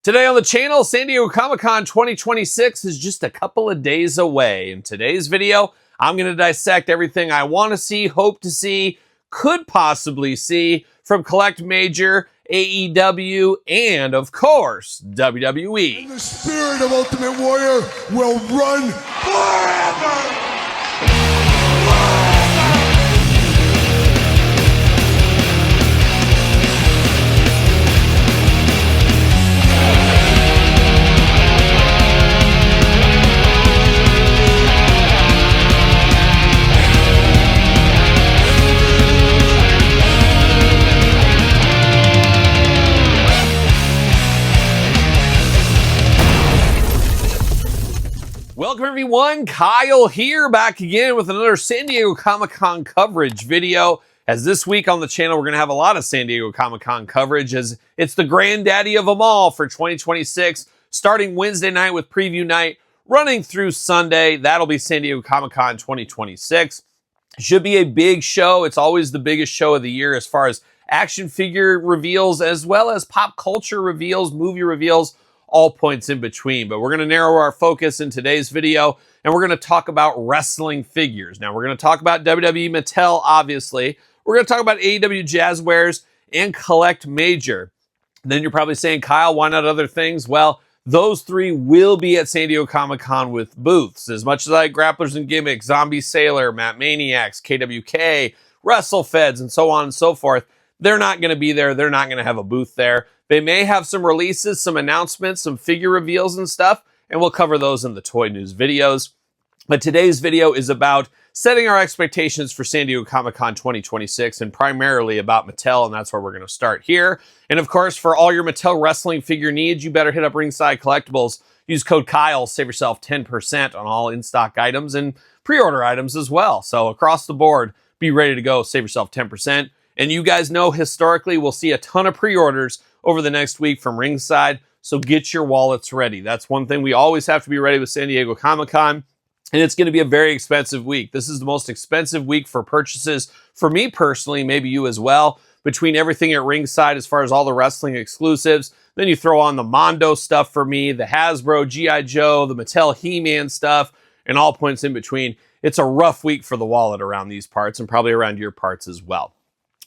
Today on the channel, San Diego Comic-Con 2026 is just a couple of days away. In today's video, I'm going to dissect everything I want to see, hope to see, could possibly see from Collect Major, AEW, and of course, WWE. And the spirit of Ultimate Warrior will run forever! Welcome everyone, Kyle here, back again with another San Diego Comic-Con coverage video. As this week on the channel, we're going to have a lot of San Diego Comic-Con coverage as it's the granddaddy of them all for 2026, starting Wednesday night with preview night, running through Sunday. That'll be San Diego Comic-Con 2026. Should be a big show. It's always the biggest show of the year as far as action figure reveals, as well as pop culture reveals, movie reveals, all points in between. But we're going to narrow our focus in today's video, and we're going to talk about wrestling figures. Now, we're going to talk about WWE Mattel, obviously. We're going to talk about AEW Jazwares and Collect Major. Then you're probably saying, Kyle, why not other things? Well, those three will be at San Diego Comic-Con with booths. As much as I like Grapplers and Gimmicks, Zombie Sailor, Matt Maniacs, KWK, WrestleFeds, and so on and so forth, they're not going to be there. They're not going to have a booth there. They may have some releases, some announcements, some figure reveals and stuff, and we'll cover those in the Toy News videos. But today's video is about setting our expectations for San Diego Comic-Con 2026 and primarily about Mattel, and that's where we're going to start here. And of course, for all your Mattel wrestling figure needs, you better hit up Ringside Collectibles. Use code Kyle, save yourself 10% on all in-stock items and pre-order items as well. So across the board, be ready to go, save yourself 10%. And you guys know historically we'll see a ton of pre-orders over the next week from Ringside, so get your wallets ready. That's one thing we always have to be ready with San Diego Comic-Con, and it's going to be a very expensive week. This is the most expensive week for purchases for me personally, maybe you as well, between everything at Ringside as far as all the wrestling exclusives. Then you throw on the Mondo stuff for me, the Hasbro, G.I. Joe, the Mattel He-Man stuff, and all points in between. It's a rough week for the wallet around these parts and probably around your parts as well.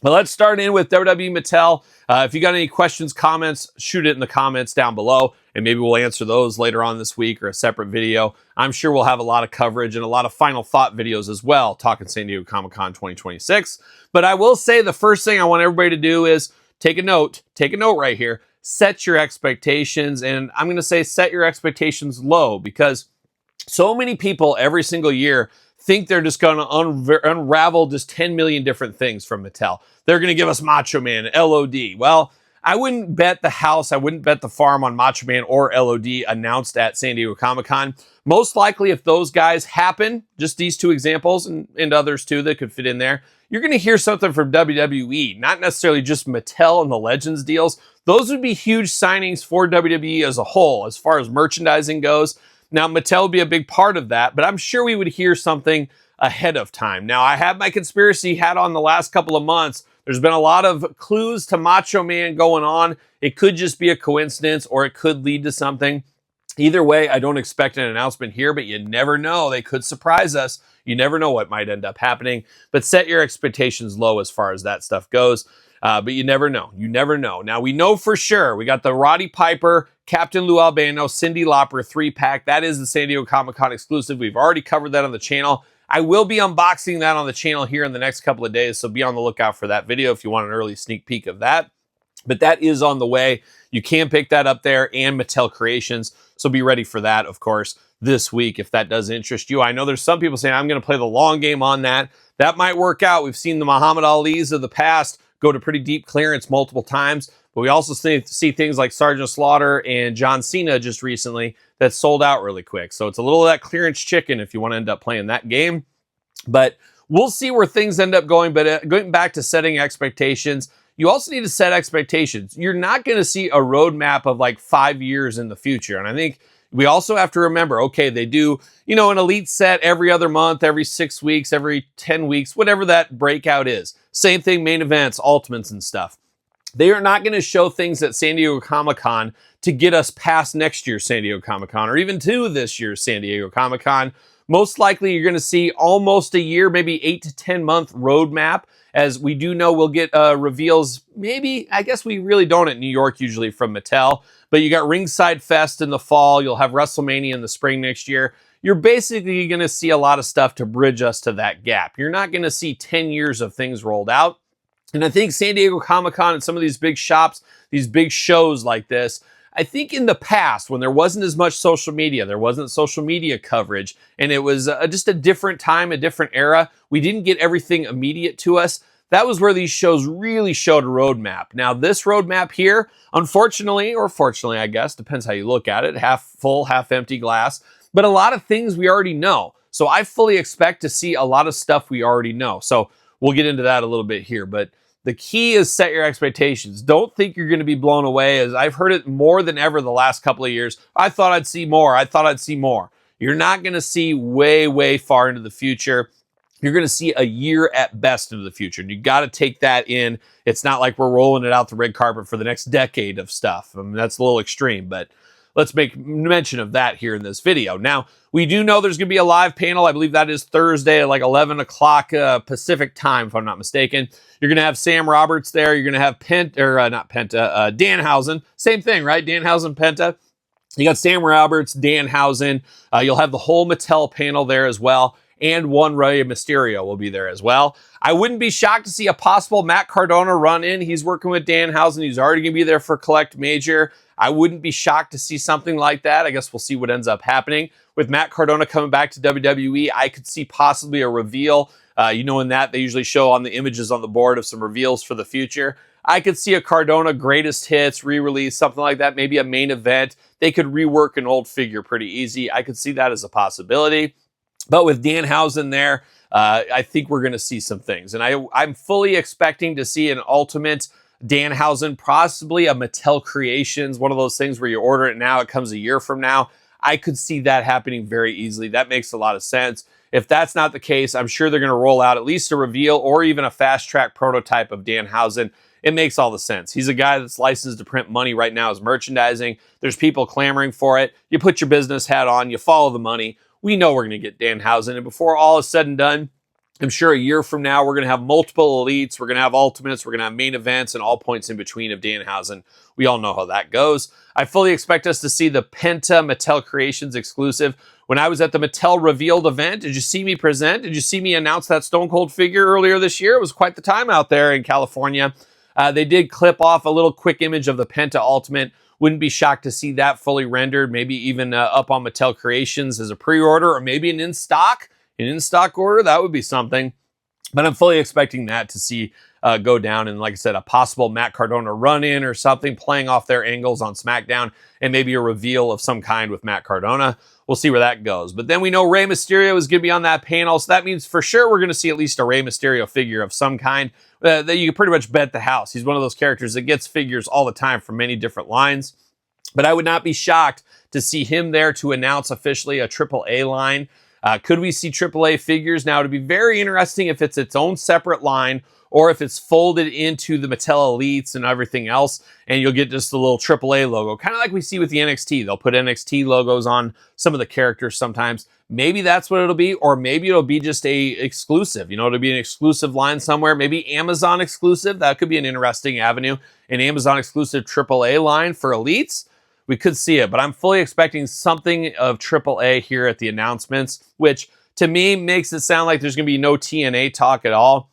But let's start in with WWE Mattel. If you got any questions, comments, shoot it in the comments down below, and maybe we'll answer those later on this week or a separate video. I'm sure we'll have a lot of coverage and a lot of final thought videos as well, talking San Diego Comic-Con 2026. But I will say the first thing I want everybody to do is take a note right here, set your expectations, and I'm going to say set your expectations low because so many people every single year think they're just going to unravel just 10 million different things from Mattel. They're going to give us Macho Man, LOD. Well, I wouldn't bet the house, I wouldn't bet the farm on Macho Man or LOD announced at San Diego Comic-Con. Most likely, if those guys happen, just these two examples and others too that could fit in there, you're going to hear something from WWE, not necessarily just Mattel and the Legends deals. Those would be huge signings for WWE as a whole, as far as merchandising goes. Now, Mattel would be a big part of that, but I'm sure we would hear something ahead of time. Now, I have my conspiracy hat on the last couple of months. There's been a lot of clues to Macho Man going on. It could just be a coincidence or it could lead to something. Either way, I don't expect an announcement here, but you never know. They could surprise us. You never know what might end up happening, but set your expectations low as far as that stuff goes. But you never know. You never know. Now, we know for sure. We got the Roddy Piper, Captain Lou Albano, Cyndi Lauper 3-pack. That is the San Diego Comic-Con exclusive. We've already covered that on the channel. I will be unboxing that on the channel here in the next couple of days, so be on the lookout for that video if you want an early sneak peek of that. But that is on the way. You can pick that up there and Mattel Creations, so be ready for that, of course, this week if that does interest you. I know there's some people saying, I'm going to play the long game on that. That might work out. We've seen the Muhammad Alis of the past go to pretty deep clearance multiple times, but we also see things like Sergeant Slaughter and John Cena just recently that sold out really quick. So it's a little of that clearance chicken if you want to end up playing that game. But we'll see where things end up going. But going back to setting expectations, you also need to set expectations. You're not going to see a roadmap of like 5 years in the future. And I think we also have to remember, okay, they do, an elite set every other month, every 6 weeks, every 10 weeks, whatever that breakout is. Same thing, main events, ultimates and stuff. They are not going to show things at San Diego Comic-Con to get us past next year's San Diego Comic-Con or even to this year's San Diego Comic-Con. Most likely you're going to see almost a year, maybe 8 to 10 month roadmap, as we do know we'll get reveals, maybe, I guess we really don't at New York usually from Mattel, but you got Ringside Fest in the fall, you'll have WrestleMania in the spring next year. You're basically going to see a lot of stuff to bridge us to that gap. You're not going to see 10 years of things rolled out. And I think San Diego Comic-Con and some of these big shops, these big shows like this, I think in the past, when there wasn't as much social media, there wasn't social media coverage, and it was just a different time, a different era, we didn't get everything immediate to us. That was where these shows really showed a roadmap. Now, this roadmap here, unfortunately, or fortunately, I guess, depends how you look at it, half full, half empty glass, but a lot of things we already know. So I fully expect to see a lot of stuff we already know. So we'll get into that a little bit here, but the key is set your expectations. Don't think you're going to be blown away, as I've heard it more than ever the last couple of years. I thought I'd see more. I thought I'd see more. You're not going to see way, way far into the future. You're going to see a year at best into the future. And you got to take that in. It's not like we're rolling it out the red carpet for the next decade of stuff. I mean, that's a little extreme, but let's make mention of that here in this video. Now, we do know there's going to be a live panel. I believe that is Thursday at like 11 o'clock Pacific time, if I'm not mistaken. You're going to have Sam Roberts there. You're going to have Danhausen. Same thing, right? Danhausen, Penta. You got Sam Roberts, Danhausen. You'll have the whole Mattel panel there as well. And one Rey Mysterio will be there as well. I wouldn't be shocked to see a possible Matt Cardona run in. He's working with Danhausen. He's already going to be there for Collect Major. I wouldn't be shocked to see something like that. I guess we'll see what ends up happening. With Matt Cardona coming back to WWE, I could see possibly a reveal. In that they usually show on the images on the board of some reveals for the future. I could see a Cardona greatest hits re-release, something like that, maybe a main event. They could rework an old figure pretty easy. I could see that as a possibility. But with Danhausen there, I think we're going to see some things. And I'm fully expecting to see an Ultimate Danhausen, possibly a Mattel Creations, one of those things where you order it now, it comes a year from now. I could see that happening very easily. That makes a lot of sense. If that's not the case, I'm sure they're going to roll out at least a reveal or even a fast-track prototype of Danhausen. It makes all the sense. He's a guy that's licensed to print money right now as merchandising. There's people clamoring for it. You put your business hat on, you follow the money. We know we're going to get Danhausen. And before all is said and done, I'm sure a year from now, we're going to have multiple elites. We're going to have ultimates. We're going to have main events and all points in between of Danhausen. We all know how that goes. I fully expect us to see the Penta Mattel Creations exclusive. When I was at the Mattel Revealed event, did you see me present? Did you see me announce that Stone Cold figure earlier this year? It was quite the time out there in California. They did clip off a little quick image of the Penta Ultimate. Wouldn't be shocked to see that fully rendered, maybe even up on Mattel Creations as a pre-order or maybe an in-stock order. That would be something. But I'm fully expecting that to see go down. And like I said, a possible Matt Cardona run-in or something, playing off their angles on SmackDown, and maybe a reveal of some kind with Matt Cardona. We'll see where that goes. But then we know Rey Mysterio is going to be on that panel. So that means for sure we're going to see at least a Rey Mysterio figure of some kind that you can pretty much bet the house. He's one of those characters that gets figures all the time from many different lines. But I would not be shocked to see him there to announce officially a AAA line. Could we see AAA figures? Now, it'd be very interesting if it's its own separate line or if it's folded into the Mattel Elites and everything else, and you'll get just the little AAA logo, kind of like we see with the NXT. They'll put NXT logos on some of the characters sometimes. Maybe that's what it'll be, or maybe it'll be just a exclusive. It'll be an exclusive line somewhere, maybe Amazon exclusive. That could be an interesting avenue. An Amazon exclusive AAA line for Elites. We could see it, but I'm fully expecting something of AAA here at the announcements, which to me makes it sound like there's going to be no TNA talk at all.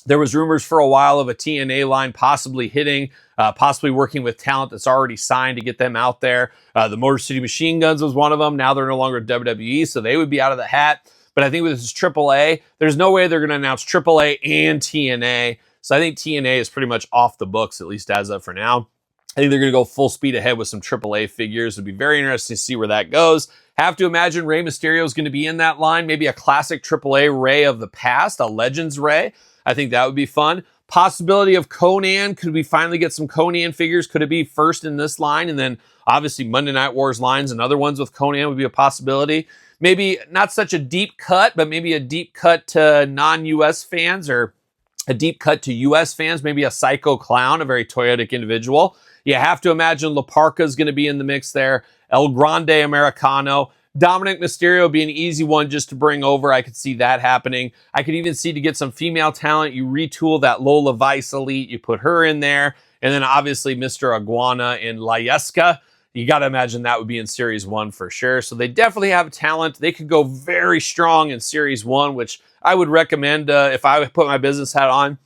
There was rumors for a while of a TNA line possibly hitting, possibly working with talent that's already signed to get them out there. The Motor City Machine Guns was one of them. Now they're no longer WWE, so they would be out of the hat. But I think with this AAA, there's no way they're going to announce AAA and TNA. So I think TNA is pretty much off the books, at least as of for now. I think they're going to go full speed ahead with some AAA figures. It'd be very interesting to see where that goes. Have to imagine Rey Mysterio is going to be in that line. Maybe a classic AAA Rey of the past, a Legends Rey. I think that would be fun. Possibility of Conan. Could we finally get some Conan figures? Could it be first in this line? And then obviously Monday Night Wars lines and other ones with Conan would be a possibility. Maybe not such a deep cut, but maybe a deep cut to non-US fans or a deep cut to US fans. Maybe a Psycho Clown, a very toyetic individual. You have to imagine La Parka is going to be in the mix there. El Grande Americano. Dominic Mysterio be an easy one just to bring over. I could see that happening. I could even see to get some female talent, you retool that Lola Vice Elite, you put her in there. And then obviously Mr. Iguana and Layeska. You got to imagine that would be in Series 1 for sure. So they definitely have talent. They could go very strong in Series 1, which I would recommend if I put my business hat on.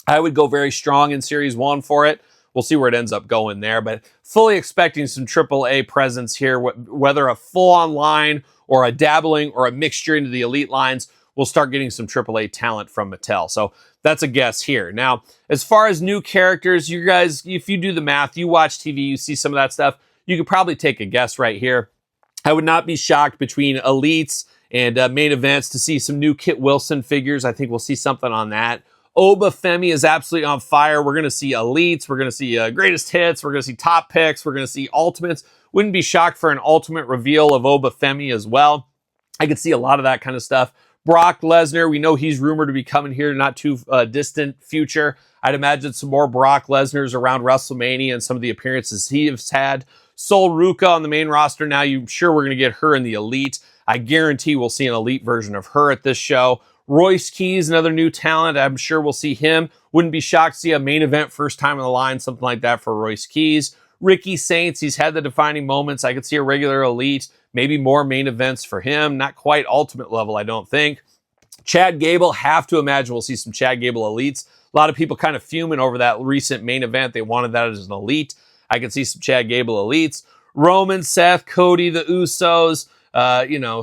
I would go very strong in Series 1 for it. We'll see where it ends up going there, but fully expecting some AAA presence here, whether a full-on line or a dabbling or a mixture into the elite lines, we'll start getting some AAA talent from Mattel. So that's a guess here. Now, as far as new characters, you guys, if you do the math, you watch TV, you see some of that stuff, you could probably take a guess right here. I would not be shocked between elites and main events to see some new Kit Wilson figures. I think we'll see something on that. Oba Femi is absolutely on fire. We're going to see elites. We're going to see greatest hits. We're going to see top picks. We're going to see ultimates. Wouldn't be shocked for an ultimate reveal of Oba Femi as well. I could see a lot of that kind of stuff. Brock Lesnar, we know he's rumored to be coming here not too distant future. I'd imagine some more Brock Lesnar's around WrestleMania and some of the appearances he has had. Sol Ruka on the main roster now. I'm sure we're going to get her in the elite. I guarantee we'll see an elite version of her at this show. Royce Keys, another new talent. I'm sure we'll see him. Wouldn't be shocked to see a main event first time in the line, something like that for Royce Keys. Ricky Saints, he's had the defining moments. I could see a regular elite, maybe more main events for him. Not quite ultimate level, I don't think. Chad Gable, have to imagine we'll see some Chad Gable elites. A lot of people kind of fuming over that recent main event. They wanted that as an elite. I could see some Chad Gable elites. Roman, Seth, Cody, the Usos,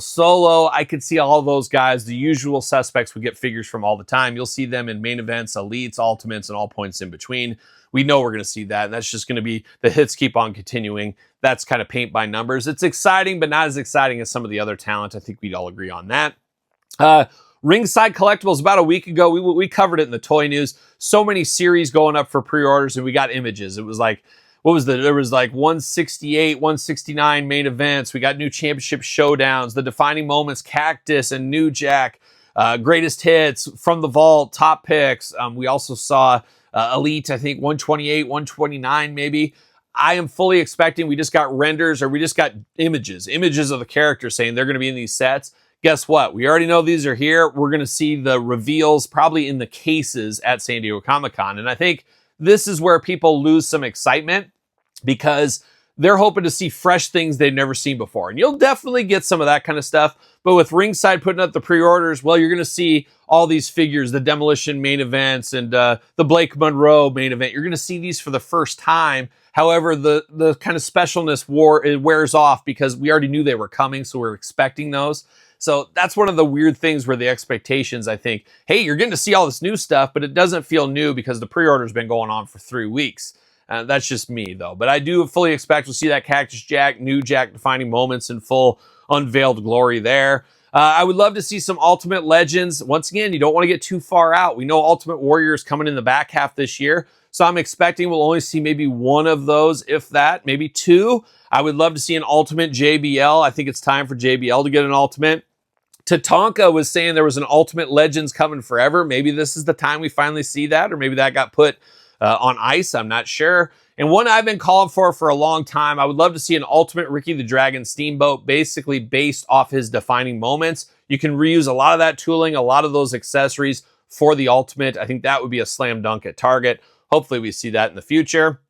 Solo. I could see all those guys. The usual suspects we get figures from all the time. You'll see them in main events, elites, ultimates, and all points in between. We know we're going to see that, and that's just going to be the hits keep on continuing. That's kind of paint by numbers. It's exciting, but not as exciting as some of the other talent. I think we'd all agree on that. Ringside Collectibles, about a week ago, we covered it in the toy news. So many series going up for pre-orders, and we got images. It was like, there was like 168, 169 main events. We got new championship showdowns, the defining moments, Cactus and New Jack, greatest hits from the vault, top picks. We also saw Elite, I think 128, 129 maybe. I am fully expecting we just got renders or we just got images of the characters saying they're going to be in these sets. Guess what? We already know these are here. We're going to see the reveals probably in the cases at San Diego Comic-Con. And I think this is where people lose some excitement because they're hoping to see fresh things they've never seen before. And you'll definitely get some of that kind of stuff. But with Ringside putting up the pre-orders, well, you're going to see all these figures, the Demolition main events and the Blake Monroe main event. You're going to see these for the first time. However, the kind of specialness wears off because we already knew they were coming, so we're expecting those. So that's one of the weird things where the expectations, I think, hey, you're getting to see all this new stuff, but it doesn't feel new because the pre-order's been going on for 3 weeks. That's just me, though. But I do fully expect to see that Cactus Jack, New Jack defining moments in full unveiled glory there. I would love to see some Ultimate Legends. Once again, you don't want to get too far out. We know Ultimate Warrior is coming in the back half this year. So I'm expecting we'll only see maybe one of those, if that, maybe two. I would love to see an Ultimate JBL. I think it's time for JBL to get an Ultimate. Tatanka was saying there was an Ultimate Legends coming forever. Maybe this is the time we finally see that, or maybe that got put on ice. I'm not sure. And one I've been calling for a long time, I would love to see an Ultimate Ricky the Dragon Steamboat, basically based off his defining moments. You can reuse a lot of that tooling, a lot of those accessories for the Ultimate. I think that would be a slam dunk at Target. Hopefully we see that in the future.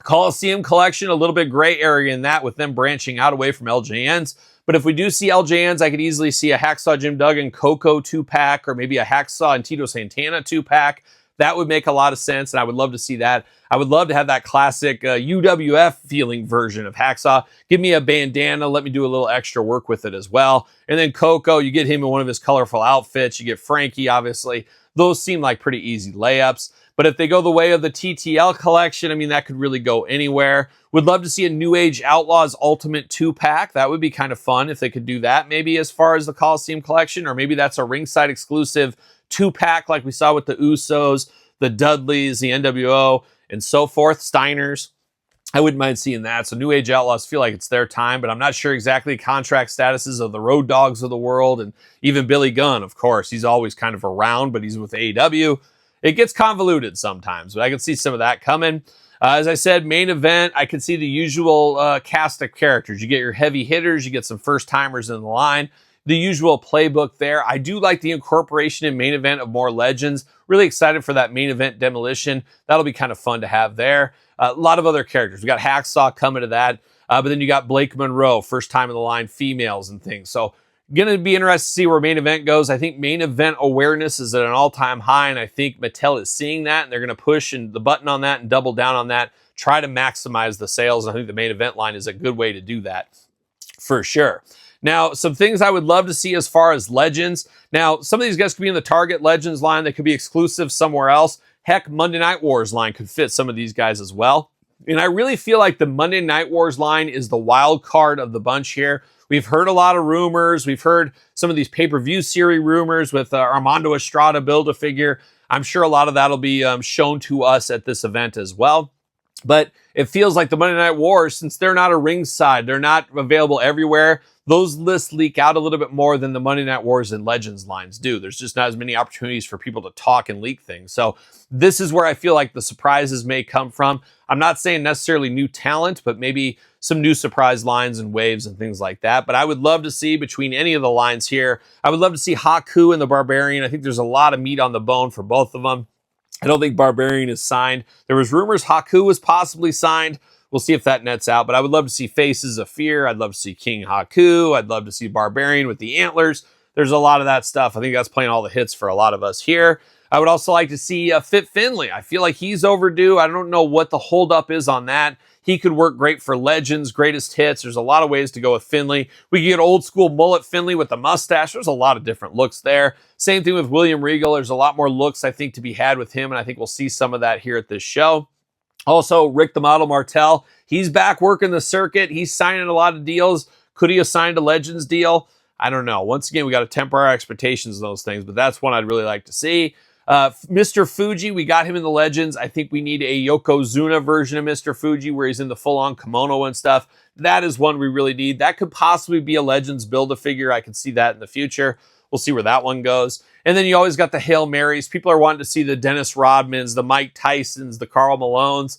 Coliseum Collection, a little bit gray area in that with them branching out away from LJNs. But if we do see LJNs, I could easily see a Hacksaw Jim Duggan Coco 2-pack or maybe a Hacksaw and Tito Santana 2-pack. That would make a lot of sense, and I would love to see that. I would love to have that classic UWF feeling version of Hacksaw. Give me a bandana. Let me do a little extra work with it as well. And then Coco, you get him in one of his colorful outfits. You get Frankie, obviously. Those seem like pretty easy layups. But if they go the way of the TTL collection, I mean, that could really go anywhere. Would love to see a New Age Outlaws Ultimate 2-pack. That would be kind of fun if they could do that, maybe as far as the Coliseum collection, or maybe that's a ringside exclusive 2-pack like we saw with the Usos, the Dudleys, the NWO, and so forth, Steiners. I wouldn't mind seeing that. So New Age Outlaws feel like it's their time, but I'm not sure exactly contract statuses of the Road Dogs of the world, and even Billy Gunn, of course. He's always kind of around, but he's with AEW. It gets convoluted sometimes, but I can see some of that coming. As I said, main event, I can see the usual cast of characters. You get your heavy hitters, you get some first timers in the line, the usual playbook there. I do like the incorporation in main event of more legends. Really excited for that main event demolition. That'll be kind of fun to have there. A lot of other characters. We got Hacksaw coming to that. But then you got Blake Monroe, first time in the line, females and things. So going to be interested to see where main event goes. I think main event awareness is at an all-time high, and I think Mattel is seeing that, and they're going to push the button on that and double down on that, try to maximize the sales. And I think the main event line is a good way to do that for sure. Now, some things I would love to see as far as legends. Now, some of these guys could be in the Target Legends line. They could be exclusive somewhere else. Heck, Monday Night Wars line could fit some of these guys as well. And I really feel like the Monday Night Wars line is the wild card of the bunch here. We've heard a lot of rumors. We've heard some of these pay-per-view series rumors with Armando Estrada Build-A-Figure. I'm sure a lot of that will be shown to us at this event as well. But it feels like the Monday Night Wars, since they're not a ringside, they're not available everywhere, those lists leak out a little bit more than the Monday Night Wars and Legends lines do. There's just not as many opportunities for people to talk and leak things. So this is where I feel like the surprises may come from. I'm not saying necessarily new talent, but maybe some new surprise lines and waves and things like that. But I would love to see between any of the lines here, I would love to see Haku and the Barbarian. I think there's a lot of meat on the bone for both of them. I don't think Barbarian is signed. There was rumors Haku was possibly signed. We'll see if that nets out, but I would love to see Faces of Fear. I'd love to see King Haku. I'd love to see Barbarian with the antlers. There's a lot of that stuff. I think that's playing all the hits for a lot of us here. I would also like to see Fit Finlay. I feel like he's overdue. I don't know what the holdup is on that. He could work great for Legends, Greatest Hits. There's a lot of ways to go with Finlay. We could get old school mullet Finlay with the mustache. There's a lot of different looks there. Same thing with William Regal. There's a lot more looks, I think, to be had with him, and I think we'll see some of that here at this show. Also, Rick the Model Martel, he's back working the circuit. He's signing a lot of deals. Could he have signed a Legends deal? I don't know. Once again, we got to temper our expectations of those things, but that's one I'd really like to see. Mr. Fuji, we got him in the Legends. I think we need a Yokozuna version of Mr. Fuji where he's in the full-on kimono and stuff. That is one we really need. That could possibly be a Legends Build-A-Figure. I can see that in the future. We'll see where that one goes. And then you always got the Hail Marys. People are wanting to see the Dennis Rodmans, the Mike Tysons, the Karl Malones.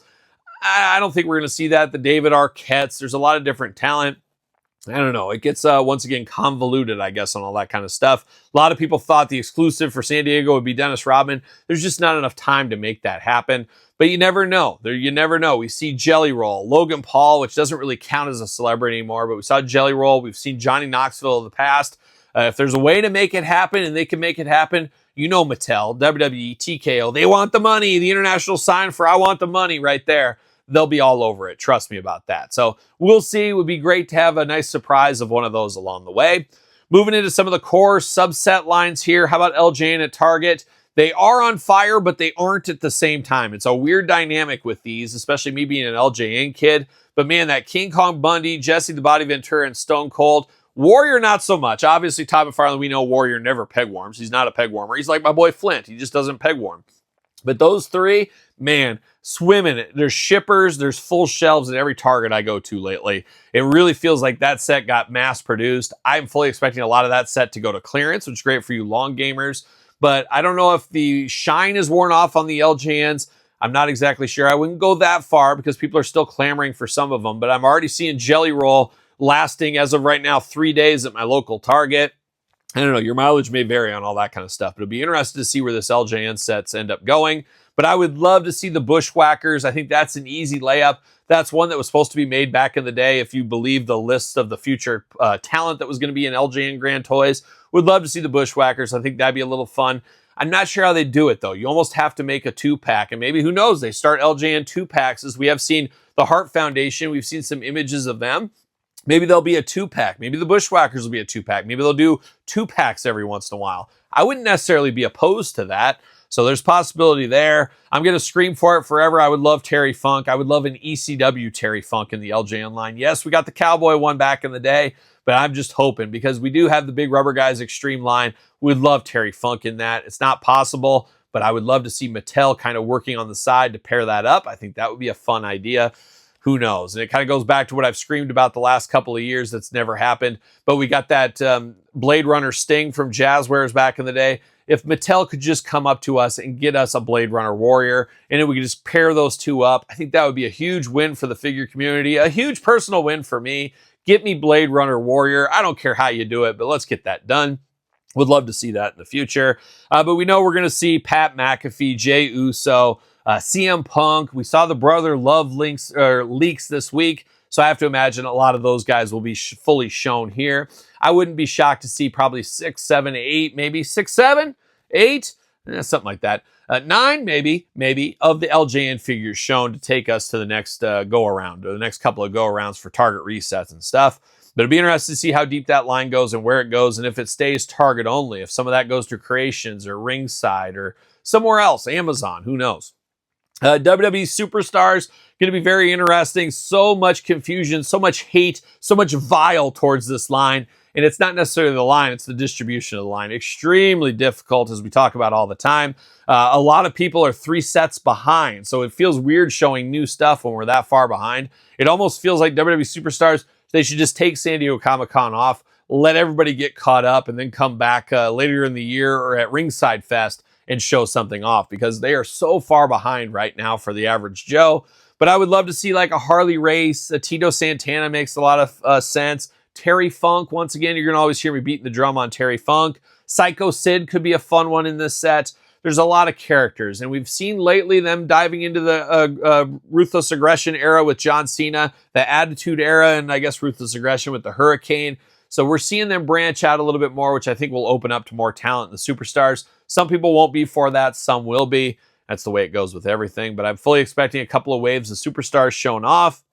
I don't think we're going to see that. The David Arquettes. There's a lot of different talent. I don't know. It gets, once again, convoluted, I guess, on all that kind of stuff. A lot of people thought the exclusive for San Diego would be Dennis Rodman. There's just not enough time to make that happen. But you never know. You never know. We see Jelly Roll, Logan Paul, which doesn't really count as a celebrity anymore, but we saw Jelly Roll. We've seen Johnny Knoxville in the past. If there's a way to make it happen and they can make it happen, you know Mattel, WWE, TKO, they want the money. The international sign for I want the money right there. They'll be all over it. Trust me about that. So we'll see. It would be great to have a nice surprise of one of those along the way. Moving into some of the core subset lines here. How about LJN at Target? They are on fire, but they aren't at the same time. It's a weird dynamic with these, especially me being an LJN kid. But man, that King Kong Bundy, Jesse the Body Ventura, and Stone Cold. Warrior, not so much. Obviously, Todd McFarlane, we know Warrior never peg warms. He's not a peg warmer. He's like my boy Flint. He just doesn't peg warm. But those three, man, swimming. There's shippers. There's full shelves at every Target I go to lately. It really feels like that set got mass produced. I'm fully expecting a lot of that set to go to clearance, which is great for you long gamers. But I don't know if the shine is worn off on the LJNs. I'm not exactly sure. I wouldn't go that far because people are still clamoring for some of them. But I'm already seeing Jelly Roll lasting, as of right now, 3 days at my local Target. I don't know, your mileage may vary on all that kind of stuff, but it'll be interesting to see where this LJN sets end up going. But I would love to see the Bushwhackers. I think that's an easy layup. That's one that was supposed to be made back in the day, if you believe the list of the future talent that was going to be in LJN Grand Toys. Would love to see the Bushwhackers. I think that'd be a little fun. I'm not sure how they do it, though. You almost have to make a 2-pack, and maybe, who knows, they start LJN 2-packs, as we have seen the Hart Foundation. We've seen some images of them. Maybe there'll be a 2-pack. Maybe the Bushwhackers will be a 2-pack. Maybe they'll do 2-packs every once in a while. I wouldn't necessarily be opposed to that. So there's possibility there. I'm going to scream for it forever. I would love Terry Funk. I would love an ECW Terry Funk in the LJN line. Yes, we got the Cowboy one back in the day, but I'm just hoping, because we do have the Big Rubber Guys Extreme line. We'd love Terry Funk in that. It's not possible, but I would love to see Mattel kind of working on the side to pair that up. I think that would be a fun idea. Who knows? And it kind of goes back to what I've screamed about the last couple of years that's never happened. But we got that Blade Runner Sting from Jazwares back in the day. if Mattel could just come up to us and get us a Blade Runner Warrior, and then we could just pair those two up. I think that would be a huge win for the figure community, a huge personal win for me. Get me Blade Runner Warrior. I don't care how you do it, but let's get that done. Would love to see that in the future. But we know we're going to see Pat McAfee, Jey Uso, CM Punk. We saw the Brother Love leaks this week, so I have to imagine a lot of those guys will be fully shown here. I wouldn't be shocked to see probably 6, 7, 8, maybe 6, 7, 8, something like that. 9, maybe, of the LJN figures shown to take us to the next go-around, or the next couple of go-arounds for Target resets and stuff. But it'll be interesting to see how deep that line goes and where it goes, and if it stays Target only, if some of that goes to Creations or Ringside or somewhere else, Amazon, who knows. WWE Superstars, going to be very interesting. So much confusion, so much hate, so much vile towards this line. And it's not necessarily the line, it's the distribution of the line. Extremely difficult, as we talk about all the time. A lot of people are 3 sets behind, so it feels weird showing new stuff when we're that far behind. It almost feels like WWE Superstars, they should just take San Diego Comic-Con off, let everybody get caught up, and then come back later in the year or at Ringside Fest and show something off, because they are so far behind right now for the average Joe. But I would love to see like a Harley Race, a Tito Santana makes a lot of sense. Terry Funk, once again, you're going to always hear me beating the drum on Terry Funk. Psycho Sid could be a fun one in this set. There's a lot of characters, and we've seen lately them diving into the Ruthless Aggression era with John Cena, the Attitude era, and I guess Ruthless Aggression with the Hurricane. So we're seeing them branch out a little bit more, which I think will open up to more talent in the Superstars. Some people won't be for that, some will be. That's the way it goes with everything, but I'm fully expecting a couple of waves of Superstars shown off.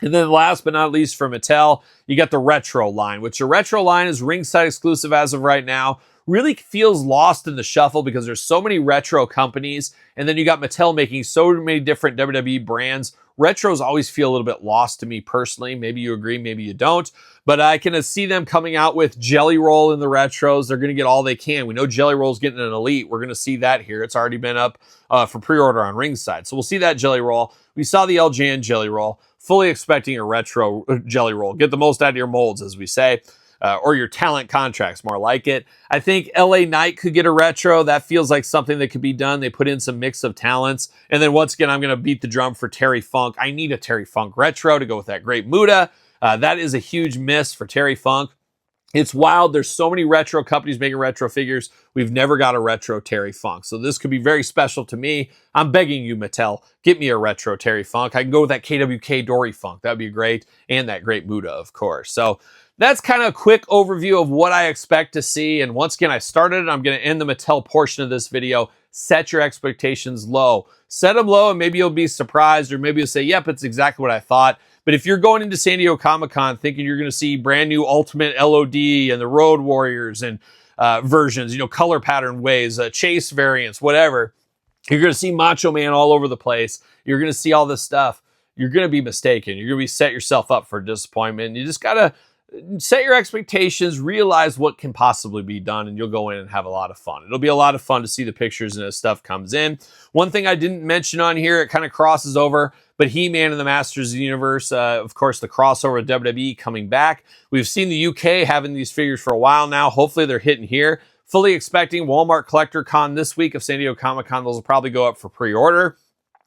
And then last but not least for Mattel, you got the Retro line, which the Retro line is Ringside exclusive as of right now. Really feels lost in the shuffle because there's so many retro companies, and then you got Mattel making so many different WWE brands. Retros always feel a little bit lost to me personally. Maybe you agree, maybe you don't. But I can see them coming out with Jelly Roll in the retros. They're going to get all they can. We know Jelly Roll's getting an Elite. We're going to see that here. It's already been up for pre-order on Ringside. So we'll see that Jelly Roll. We saw the LJN Jelly Roll. Fully expecting a retro Jelly Roll. Get the most out of your molds, as we say. Or your talent contracts, more like it. I think LA Knight could get a retro. That feels like something that could be done. They put in some mix of talents. And then once again, I'm going to beat the drum for Terry Funk. I need a Terry Funk retro to go with that great Muda. That is a huge miss for Terry Funk. It's wild. There's so many retro companies making retro figures. We've never got a retro Terry Funk. So this could be very special to me. I'm begging you, Mattel, get me a retro Terry Funk. I can go with that KWK Dory Funk. That'd be great. And that great Muda, of course. So that's kind of a quick overview of what I expect to see. And once again, I started it. I'm going to end the Mattel portion of this video. Set your expectations low. Set them low and maybe you'll be surprised, or maybe you'll say, yep, it's exactly what I thought. But if you're going into San Diego Comic-Con thinking you're going to see brand new Ultimate LOD and the Road Warriors and versions, color pattern ways, chase variants, whatever, you're going to see Macho Man all over the place. You're going to see all this stuff. You're going to be mistaken. You're going to be set yourself up for disappointment. You just got to set your expectations, realize what can possibly be done, and you'll go in and have a lot of fun. It'll be a lot of fun to see the pictures and as stuff comes in. One thing I didn't mention on here, it kind of crosses over, but He-Man and the Masters of the Universe, of course, the crossover with WWE coming back. We've seen the UK having these figures for a while now. Hopefully they're hitting here. Fully expecting Walmart Collector Con this week of San Diego Comic-Con. Those will probably go up for pre-order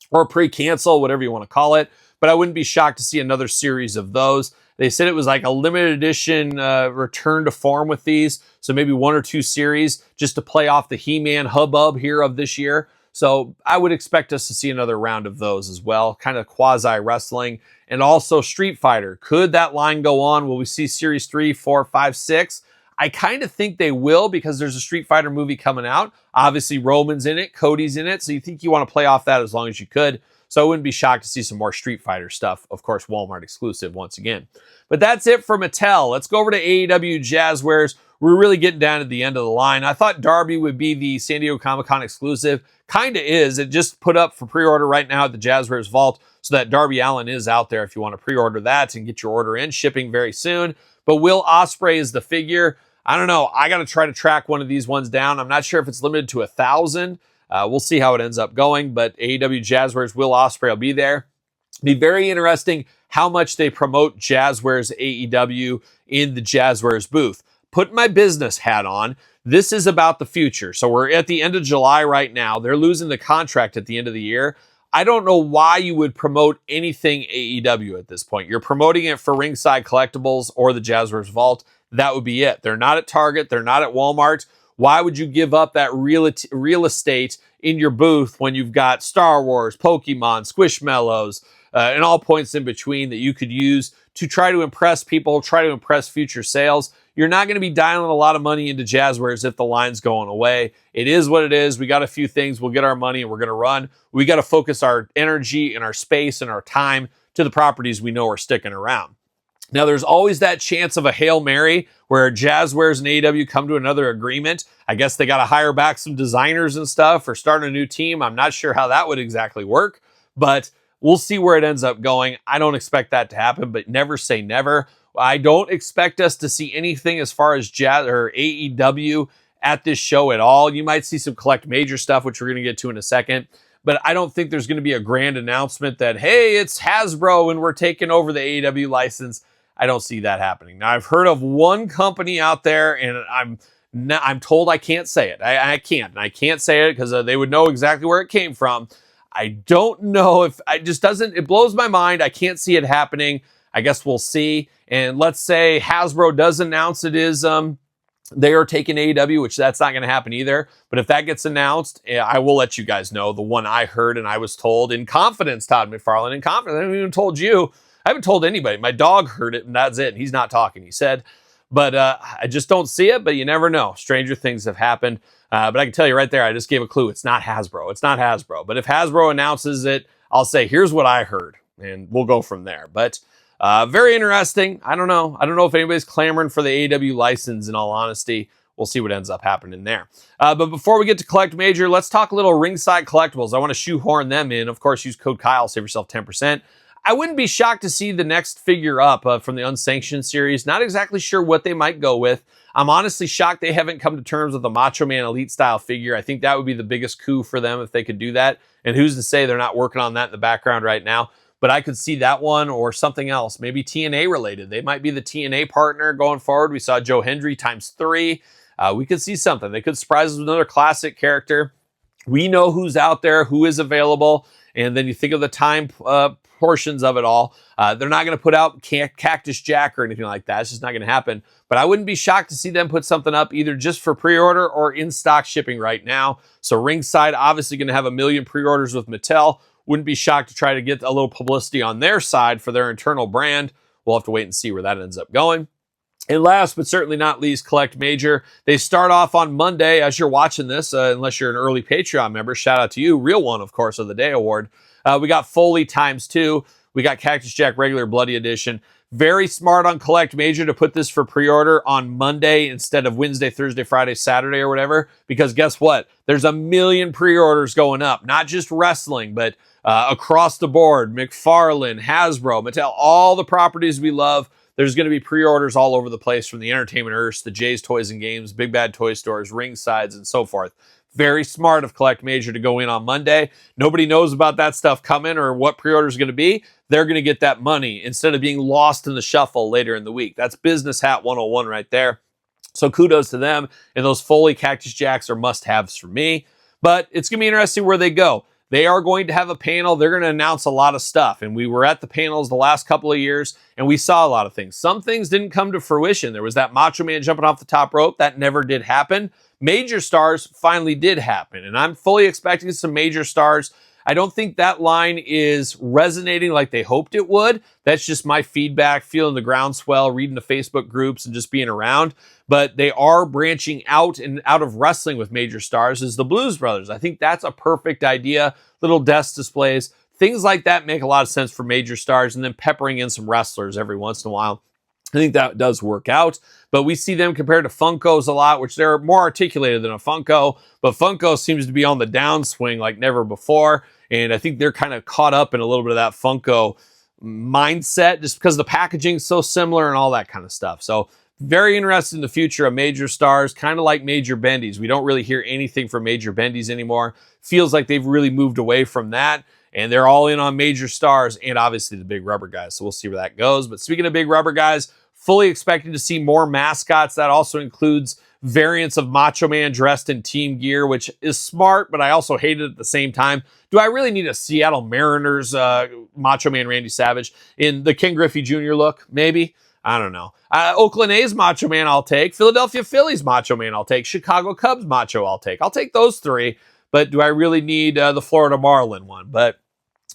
or pre-cancel, whatever you want to call it. But I wouldn't be shocked to see another series of those. They said it was like a limited edition return to form with these. So maybe 1 or 2 series just to play off the He-Man hubbub here of this year. So I would expect us to see another round of those as well. Kind of quasi-wrestling. And also Street Fighter. Could that line go on? Will we see Series 3, 4, 5, 6? I kind of think they will, because there's a Street Fighter movie coming out. Obviously Roman's in it. Cody's in it. So you think you want to play off that as long as you could. So I wouldn't be shocked to see some more Street Fighter stuff. Of course, Walmart exclusive once again. But that's it for Mattel. Let's go over to AEW Jazwares. We're really getting down to the end of the line. I thought Darby would be the San Diego Comic-Con exclusive. Kind of is. It just put up for pre-order right now at the Jazwares Vault, so that Darby Allin is out there if you want to pre-order that and get your order in. Shipping very soon. But Will Ospreay is the figure. I don't know. I got to try to track one of these ones down. I'm not sure if it's limited to 1,000. We'll see how it ends up going, but AEW Jazwares Will Ospreay will be there. Be very interesting how much they promote Jazwares AEW in the Jazwares booth. putting my business hat on, this is about the future. So we're at the end of July right now. They're losing the contract at the end of the year. I don't know why you would promote anything AEW at this point. You're promoting it for Ringside Collectibles or the Jazwares Vault. That would be it. They're not at Target. They're not at Walmart. Why would you give up that real estate in your booth when you've got Star Wars, Pokemon, Squishmallows, and all points in between that you could use to try to impress people, try to impress future sales? You're not going to be dialing a lot of money into Jazwares if the line's going away. It is what it is. We got a few things. We'll get our money and we're going to run. We got to focus our energy and our space and our time to the properties we know are sticking around. Now, there's always that chance of a Hail Mary where Jazwares and AEW come to another agreement. I guess they got to hire back some designers and stuff or start a new team. I'm not sure how that would exactly work, but we'll see where it ends up going. I don't expect that to happen, but never say never. I don't expect us to see anything as far as AEW at this show at all. You might see some Collect Major stuff, which we're going to get to in a second. But I don't think there's going to be a grand announcement that, hey, it's Hasbro and we're taking over the AEW license. I don't see that happening. Now, I've heard of one company out there, and I'm told I can't say it. I can't say it because they would know exactly where it came from. I don't know if it blows my mind. I can't see it happening. I guess we'll see. And let's say Hasbro does announce it is they are taking AEW, which that's not going to happen either. But if that gets announced, I will let you guys know. The one I heard and I was told in confidence, Todd McFarlane, in confidence. I haven't even told you. I haven't told anybody. My dog heard it and that's it. He's not talking, he said. But I just don't see it, but you never know. Stranger things have happened. But I can tell you right there, I just gave a clue. It's not Hasbro. It's not Hasbro. But if Hasbro announces it, I'll say, here's what I heard. And we'll go from there. But very interesting. I don't know. I don't know if anybody's clamoring for the AEW license, in all honesty. We'll see what ends up happening there. But before we get to Collect Major, let's talk a little Ringside Collectibles. I want to shoehorn them in. Of course, use code Kyle, save yourself 10%. I wouldn't be shocked to see the next figure up from the Unsanctioned series. Not exactly sure what they might go with. I'm honestly shocked they haven't come to terms with the Macho Man Elite style figure. I think that would be the biggest coup for them if they could do that. And who's to say they're not working on that in the background right now? But I could see that one or something else, maybe TNA related. They might be the TNA partner going forward. We saw Joe Hendry ×3. We could see something. They could surprise us with another classic character. We know who's out there, who is available. And then you think of the time portions of it all. They're not going to put out Cactus Jack or anything like that. It's just not going to happen. But I wouldn't be shocked to see them put something up either just for pre-order or in stock shipping right now. So Ringside obviously going to have 1 million pre-orders with Mattel. Wouldn't be shocked to try to get a little publicity on their side for their internal brand. We'll have to wait and see where that ends up going. And last but certainly not least, Collect Major. They start off on Monday as you're watching this, unless you're an early Patreon member. Shout out to you. Real one, of course, of the day award. We got Foley ×2. We got Cactus Jack regular Bloody Edition. Very smart on Collect Major to put this for pre-order on Monday instead of Wednesday, Thursday, Friday, Saturday, or whatever. Because guess what? There's 1 million pre-orders going up. Not just wrestling, but across the board. McFarlane, Hasbro, Mattel, all the properties we love. There's going to be pre-orders all over the place from the Entertainment Earth, the Jay's Toys and Games, Big Bad Toy Stores, Ringsides, and so forth. Very smart of Collect Major to go in on Monday. Nobody knows about that stuff coming or what pre-order is going to be. They're going to get that money instead of being lost in the shuffle later in the week. That's Business Hat 101 right there. So kudos to them. And those Foley Cactus Jacks are must-haves for me. But it's going to be interesting where they go. They are going to have a panel. They're going to announce a lot of stuff. And we were at the panels the last couple of years, and we saw a lot of things. Some things didn't come to fruition. There was that Macho Man jumping off the top rope. That never did happen. Major stars finally did happen, and I'm fully expecting some major stars. I don't think that line is resonating like they hoped it would. That's just my feedback, feeling the groundswell, reading the Facebook groups, and just being around. But they are branching out and out of wrestling with major stars as the Blues Brothers. I think that's a perfect idea. Little desk displays, things like that make a lot of sense for major stars, and then peppering in some wrestlers every once in a while. I think that does work out, but we see them compared to Funkos a lot, which they're more articulated than a Funko, but Funko seems to be on the downswing like never before, and I think they're kind of caught up in a little bit of that Funko mindset just because the packaging is so similar and all that kind of stuff. So very interested in the future of major stars, kind of like Major Bendies. We don't really hear anything from Major Bendies anymore. Feels like they've really moved away from that. And they're all in on major stars and obviously the big rubber guys. So we'll see where that goes. But speaking of big rubber guys, Fully expecting to see more mascots. That also includes variants of Macho Man dressed in team gear, which is smart, but I also hate it at the same time. Do I really need a Seattle Mariners Macho Man Randy Savage in the Ken Griffey Jr. look? Maybe. I don't know. Oakland A's Macho Man, I'll take. Philadelphia Phillies Macho Man, I'll take. Chicago Cubs Macho, I'll take. I'll take those three, but do I really need the Florida Marlin one? But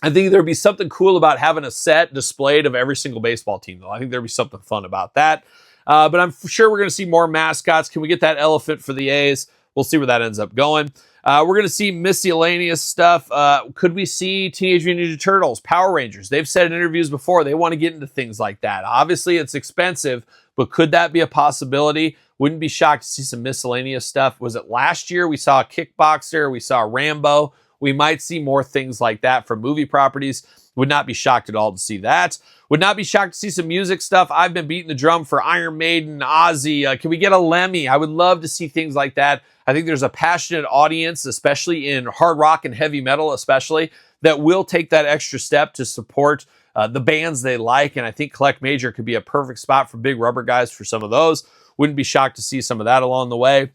I think there'd be something cool about having a set displayed of every single baseball team, though. I think there'd be something fun about that. But I'm sure we're going to see more mascots. Can we get that elephant for the A's? We'll see where that ends up going. We're going to see miscellaneous stuff. Could we see Teenage Mutant Ninja Turtles, Power Rangers? They've said in interviews before they want to get into things like that. Obviously, it's expensive, but could that be a possibility? Wouldn't be shocked to see some miscellaneous stuff. Was it last year? We saw a Kickboxer. We saw Rambo. We might see more things like that from movie properties. Would not be shocked at all to see that. Would not be shocked to see some music stuff. I've been beating the drum for Iron Maiden, Ozzy. Can we get a Lemmy? I would love to see things like that. I think there's a passionate audience, especially in hard rock and heavy metal especially, that will take that extra step to support the bands they like. And I think Collect Major could be a perfect spot for big rubber guys for some of those. Wouldn't be shocked to see some of that along the way.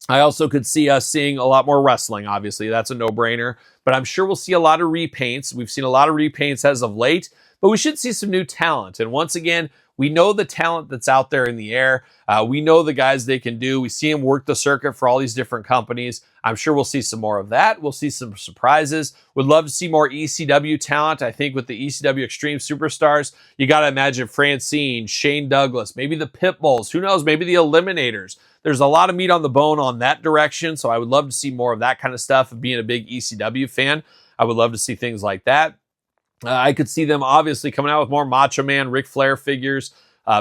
I also could see us seeing a lot more wrestling, obviously. That's a no-brainer. But I'm sure we'll see a lot of repaints. We've seen a lot of repaints as of late, but we should see some new talent. And once again, we know the talent that's out there in the air. We know the guys they can do. We see them work the circuit for all these different companies. I'm sure we'll see some more of that. We'll see some surprises. Would love to see more ECW talent. I think with the ECW Extreme Superstars, you got to imagine Francine, Shane Douglas, maybe the Pitbulls. Who knows? Maybe the Eliminators. There's a lot of meat on the bone on that direction, so I would love to see more of that kind of stuff. And being a big ECW fan, I would love to see things like that. I could see them obviously coming out with more Macho Man, Ric Flair figures,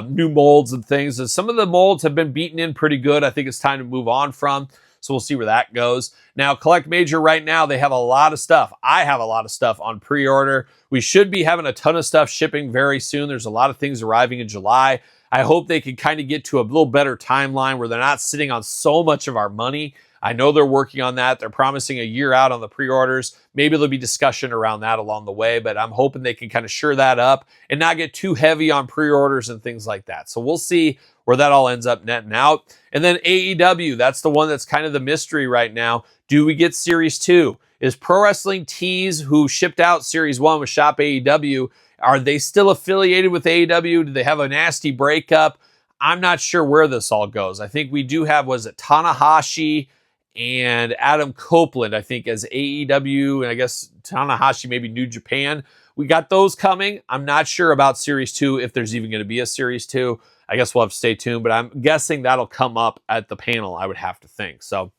new molds and things. And some of the molds have been beaten in pretty good. I think it's time to move on from. So we'll see where that goes. Now, Collect Major right now, they have a lot of stuff. I have a lot of stuff on pre-order. We should be having a ton of stuff shipping very soon. There's a lot of things arriving in July. I hope they can kind of get to a little better timeline where they're not sitting on so much of our money. I know they're working on that. They're promising a year out on the pre-orders. Maybe there'll be discussion around that along the way, but I'm hoping they can kind of shore that up and not get too heavy on pre-orders and things like that. So we'll see where that all ends up netting out. And then AEW, that's the one that's kind of the mystery right now. Do we get Series 2? Is Pro Wrestling Tees, who shipped out Series 1 with Shop AEW, are they still affiliated with AEW? Do they have a nasty breakup? I'm not sure where this all goes. I think we do have, was it Tanahashi and Adam Copeland, I think, as AEW, and I guess Tanahashi, maybe New Japan. We got those coming. I'm not sure about Series 2, if there's even going to be a Series 2. I guess we'll have to stay tuned, but I'm guessing that'll come up at the panel, I would have to think. So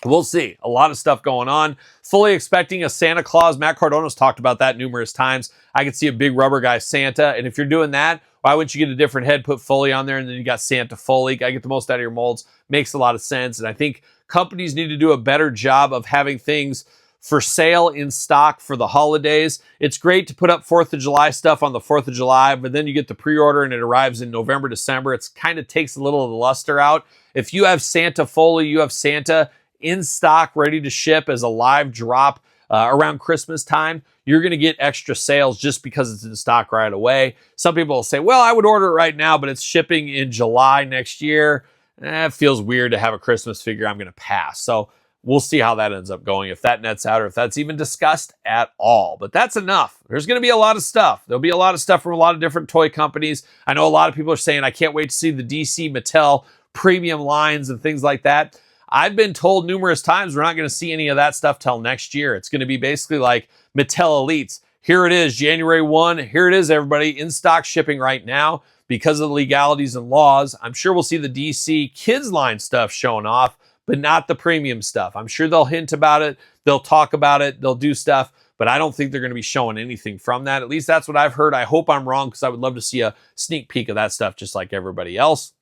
we'll see. A lot of stuff going on. Fully expecting a Santa Claus. Matt Cardona's talked about that numerous times. I could see a big rubber guy Santa, and if you're doing that, why wouldn't you get a different head, put Foley on there, and then you got Santa Foley? Gotta get the most out of your molds. Makes a lot of sense, and I think companies need to do a better job of having things for sale in stock for the holidays. It's great to put up 4th of July stuff on the 4th of July, but then you get the pre-order and it arrives in November, December. It's kind of takes a little of the luster out. If you have Santa Foley, you have Santa in stock, ready to ship as a live drop around Christmas time, you're going to get extra sales just because it's in stock right away. Some people will say, well, I would order it right now, but it's shipping in July next year. It feels weird to have a Christmas figure. I'm going to pass. So we'll see how that ends up going, if that nets out or if that's even discussed at all. But that's enough. There's going to be a lot of stuff. There'll be a lot of stuff from a lot of different toy companies. I know a lot of people are saying, I can't wait to see the DC Mattel premium lines and things like that. I've been told numerous times we're not going to see any of that stuff till next year. It's going to be basically like Mattel Elites. Here it is, January 1. Here it is, everybody, in stock shipping right now because of the legalities and laws. I'm sure we'll see the DC Kids line stuff showing off, but not the premium stuff. I'm sure they'll hint about it. They'll talk about it. They'll do stuff, but I don't think they're going to be showing anything from that. At least that's what I've heard. I hope I'm wrong because I would love to see a sneak peek of that stuff just like everybody else.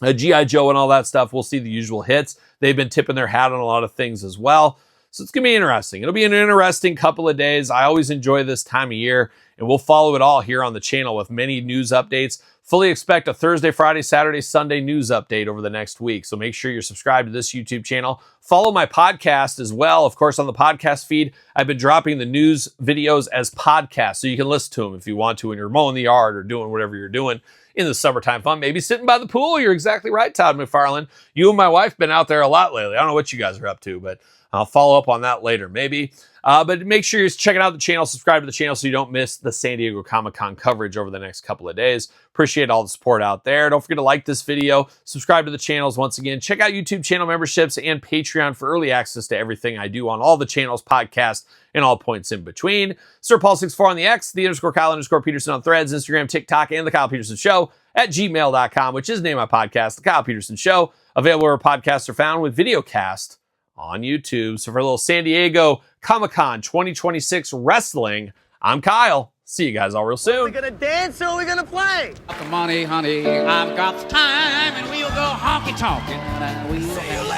G.I. Joe and all that stuff, we'll see the usual hits. They've been tipping their hat on a lot of things as well. So it's going to be interesting. It'll be an interesting couple of days. I always enjoy this time of year, and we'll follow it all here on the channel with many news updates. Fully expect a Thursday, Friday, Saturday, Sunday news update over the next week. So make sure you're subscribed to this YouTube channel. Follow my podcast as well. Of course, on the podcast feed, I've been dropping the news videos as podcasts, so you can listen to them if you want to when you're mowing the yard or doing whatever you're doing in the summertime fun. Maybe sitting by the pool. You're exactly right, Todd McFarlane. You and my wife been out there a lot lately. I don't know what you guys are up to, but I'll follow up on that later, maybe. But make sure you're checking out the channel, subscribe to the channel so you don't miss the San Diego Comic-Con coverage over the next couple of days. Appreciate all the support out there. Don't forget to like this video, subscribe to the channels once again. Check out YouTube channel memberships and Patreon for early access to everything I do on all the channels, podcasts, and all points in between. Sir Paul64 on the X, _Kyle_Peterson on Threads, Instagram, TikTok, and The Kyle Peterson Show at gmail.com, which is the name of my podcast, The Kyle Peterson Show, available where podcasts are found with videocast on YouTube. So for a little San Diego Comic-Con 2026 wrestling, I'm Kyle. See you guys all real soon. Are we gonna dance or are we gonna play? Got the money, honey, I've got the time, and we'll go honky-tonkin', and we'll have